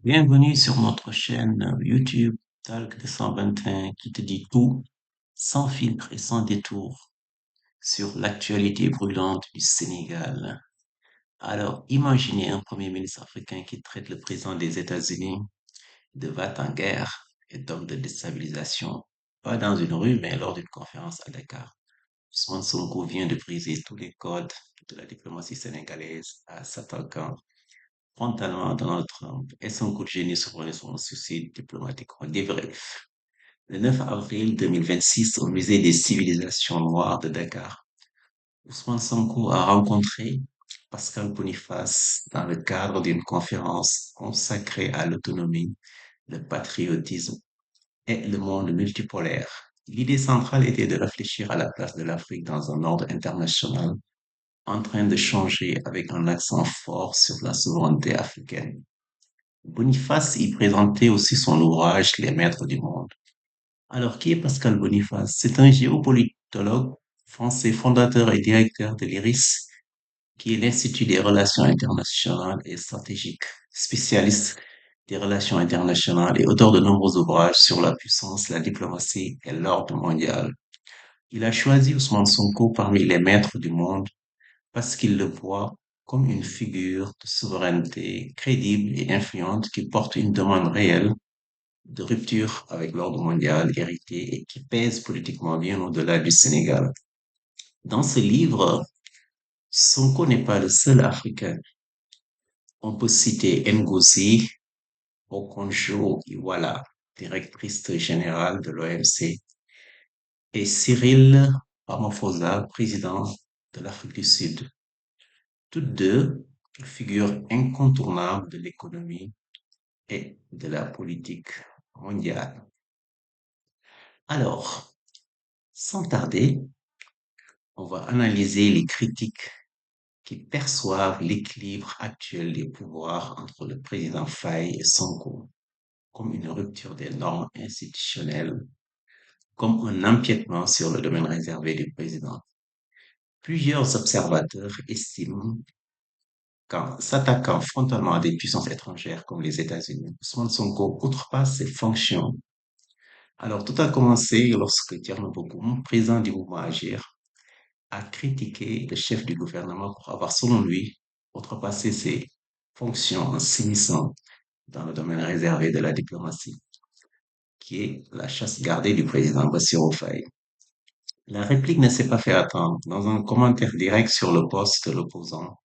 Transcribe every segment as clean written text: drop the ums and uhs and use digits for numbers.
Bienvenue sur notre chaîne YouTube Talk 221 qui te dit tout sans filtre et sans détour sur l'actualité brûlante du Sénégal. Alors, imaginez un premier ministre africain qui traite le président des États-Unis de va-t-en-guerre et d'homme de déstabilisation, pas dans une rue, mais lors d'une conférence à Dakar. Ousmane Sonko vient de briser tous les codes de la diplomatie sénégalaise en s'attaquant frontalement à Donald Trump et son coup de génie sur son suicide diplomatique. On débrief. Le 9 avril 2026, au musée des civilisations noires de Dakar, Ousmane Sonko a rencontré Pascal Boniface dans le cadre d'une conférence consacrée à l'autonomie, le patriotisme et le monde multipolaire. L'idée centrale était de réfléchir à la place de l'Afrique dans un ordre international en train de changer avec un accent fort sur la souveraineté africaine. Boniface y présentait aussi son ouvrage Les Maîtres du Monde. Alors, qui est Pascal Boniface? C'est un géopolitologue français fondateur et directeur de l'IRIS, qui est l'Institut des relations internationales et stratégiques, spécialiste des relations internationales et auteur de nombreux ouvrages sur la puissance, la diplomatie et l'ordre mondial. Il a choisi Ousmane Sonko parmi les maîtres du monde parce qu'il le voit comme une figure de souveraineté crédible et influente qui porte une demande réelle de rupture avec l'ordre mondial hérité et qui pèse politiquement bien au-delà du Sénégal. Dans ce livre, Sonko n'est pas le seul Africain. On peut citer Ngozi Okonjo-Iweala, directrice générale de l'OMC, et Cyril Ramaphosa, président de l'Afrique du Sud. Toutes deux figures incontournables de l'économie et de la politique mondiale. Alors, sans tarder, on va analyser les critiques qui perçoivent l'équilibre actuel des pouvoirs entre le président Faye et Sonko comme une rupture des normes institutionnelles, comme un empiètement sur le domaine réservé du président. Plusieurs observateurs estiment qu'en s'attaquant frontalement à des puissances étrangères comme les États-Unis, Ousmane Sonko outrepasse ses fonctions. Alors, tout a commencé lorsque Thierno Bocoum, président du mouvement Agir, a critiqué le chef du gouvernement pour avoir, selon lui, outrepassé ses fonctions en s'immisçant dans le domaine réservé de la diplomatie, qui est la chasse gardée du président Bassirou Faye. La réplique ne s'est pas fait attendre. Dans un commentaire direct sur le poste de l'opposant,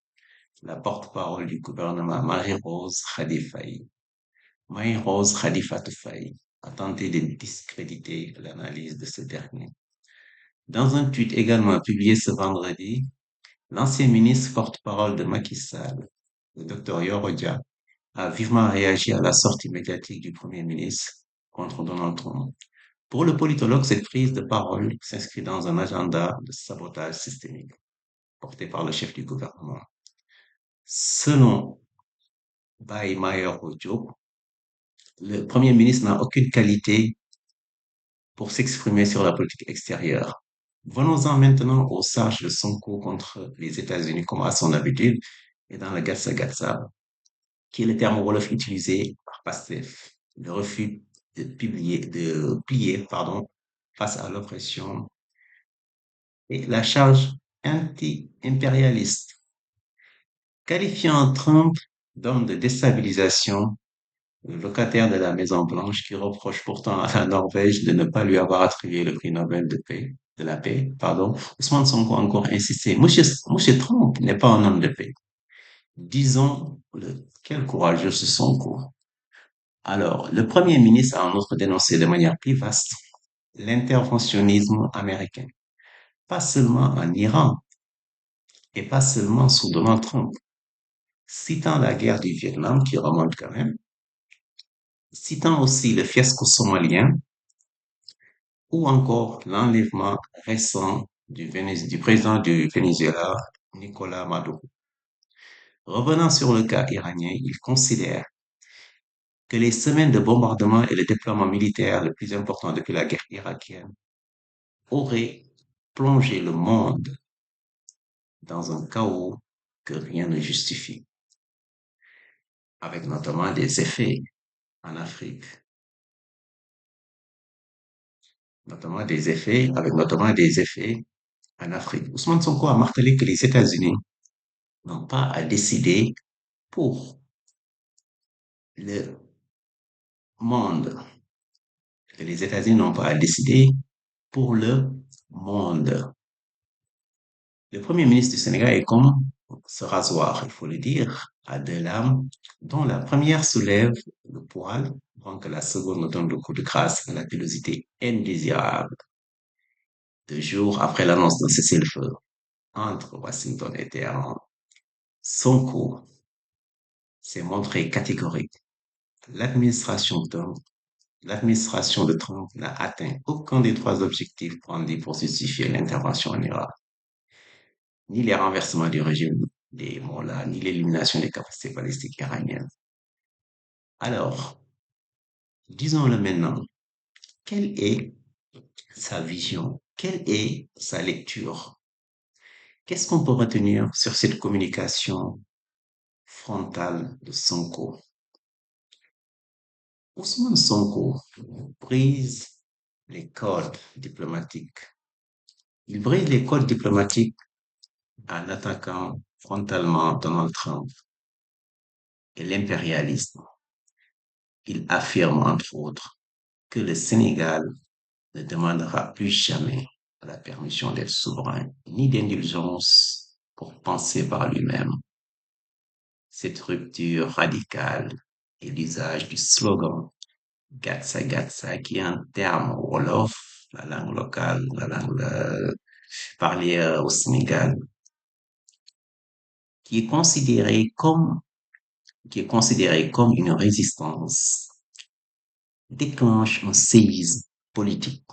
la porte-parole du gouvernement, Marie-Rose Khadifaye, Marie-Rose Khadifatou Faye, a tenté de discréditer l'analyse de ce dernier. Dans un tweet également publié ce vendredi, l'ancien ministre porte-parole de Macky Sall, le docteur Yoro Dia, a vivement réagi à la sortie médiatique du Premier ministre contre Donald Trump. Pour le politologue, cette prise de parole s'inscrit dans un agenda de sabotage systémique porté par le chef du gouvernement. Selon Baye Mayer Diop, le Premier ministre n'a aucune qualité pour s'exprimer sur la politique extérieure. Venons-en maintenant aux charges de Sonko contre les États-Unis, comme à son habitude, et dans la Gatsa Gatsa, qui est le terme wolof utilisé par Pastef, le refus de plier, face à l'oppression et la charge anti-impérialiste, qualifiant Trump d'homme de déstabilisation, le locataire de la Maison-Blanche qui reproche pourtant à la Norvège de ne pas lui avoir attribué le prix Nobel de la paix, Ousmane Sonko a encore insisté. Monsieur Trump n'est pas un homme de paix. Disons, quel courageux ce Sonko. Alors, le Premier ministre a en outre dénoncé de manière plus vaste l'interventionnisme américain, pas seulement en Iran et pas seulement sous Donald Trump, citant la guerre du Vietnam qui remonte quand même, citant aussi le fiasco somalien ou encore l'enlèvement récent du président du Venezuela, Nicolas Maduro. Revenant sur le cas iranien, il considère que les semaines de bombardement et le déploiement militaire le plus important depuis la guerre irakienne auraient plongé le monde dans un chaos que rien ne justifie. avec notamment des effets en Afrique, notamment des effets en Afrique. Ousmane Sonko a martelé que les États-Unis n'ont pas à décider pour le monde, que les États-Unis n'ont pas à décider pour le monde. Le Premier ministre du Sénégal est comme ce rasoir, il faut le dire, à deux lames, dont la première soulève le poil, donc la seconde donne le coup de grâce à la pilosité indésirable. 2 jours après l'annonce d'un cessez-le-feu entre Washington et Téhéran, Sonko s'est montré catégorique. L'administration Trump, l'administration de Trump n'a atteint aucun des trois objectifs brandis pour justifier l'intervention en Irak, ni les renversements du régime des Mollahs, ni l'élimination des capacités balistiques iraniennes. Alors, disons-le maintenant, quelle est sa vision? Quelle est sa lecture? Qu'est-ce qu'on peut retenir sur cette communication frontale de Sonko? Ousmane Sonko brise les codes diplomatiques. Il brise les codes diplomatiques en attaquant frontalement Donald Trump et l'impérialisme. Il affirme, entre autres, que le Sénégal ne demandera plus jamais la permission d'être souverain, ni d'indulgence pour penser par lui-même. Cette rupture radicale et l'usage du slogan Gatsa Gatsa, qui est un terme wolof, la langue locale, la langue parlée au Sénégal, qui est considéré comme, qui est considéré comme une résistance, déclenche un séisme politique.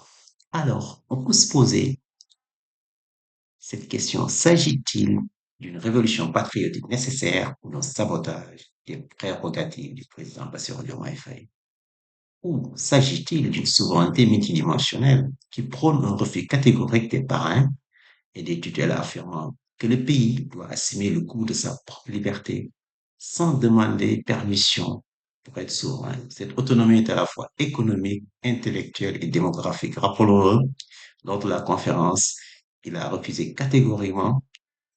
Alors, on peut se poser cette question, s'agit-il d'une révolution patriotique nécessaire ou d'un sabotage des prérogatives du président Bassirou Diomaye Faye? Ou s'agit-il d'une souveraineté multidimensionnelle qui prône un refus catégorique des parrains et des tutelles affirmant que le pays doit assumer le coût de sa propre liberté sans demander permission pour être souverain? Cette autonomie est à la fois économique, intellectuelle et démographique. Rappelons-le, lors de la conférence, il a refusé catégoriquement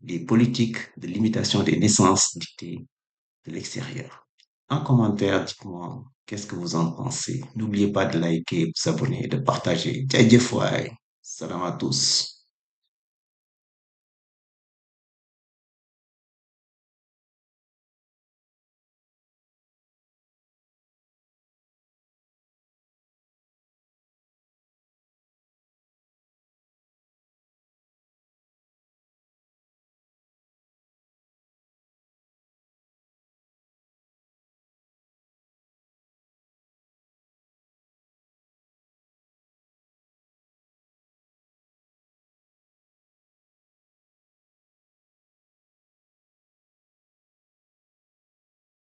des politiques de limitation des naissances dictées de l'extérieur. En commentaire, dites-moi, qu'est-ce que vous en pensez? N'oubliez pas de liker, de vous abonner, de partager. Salam à tous.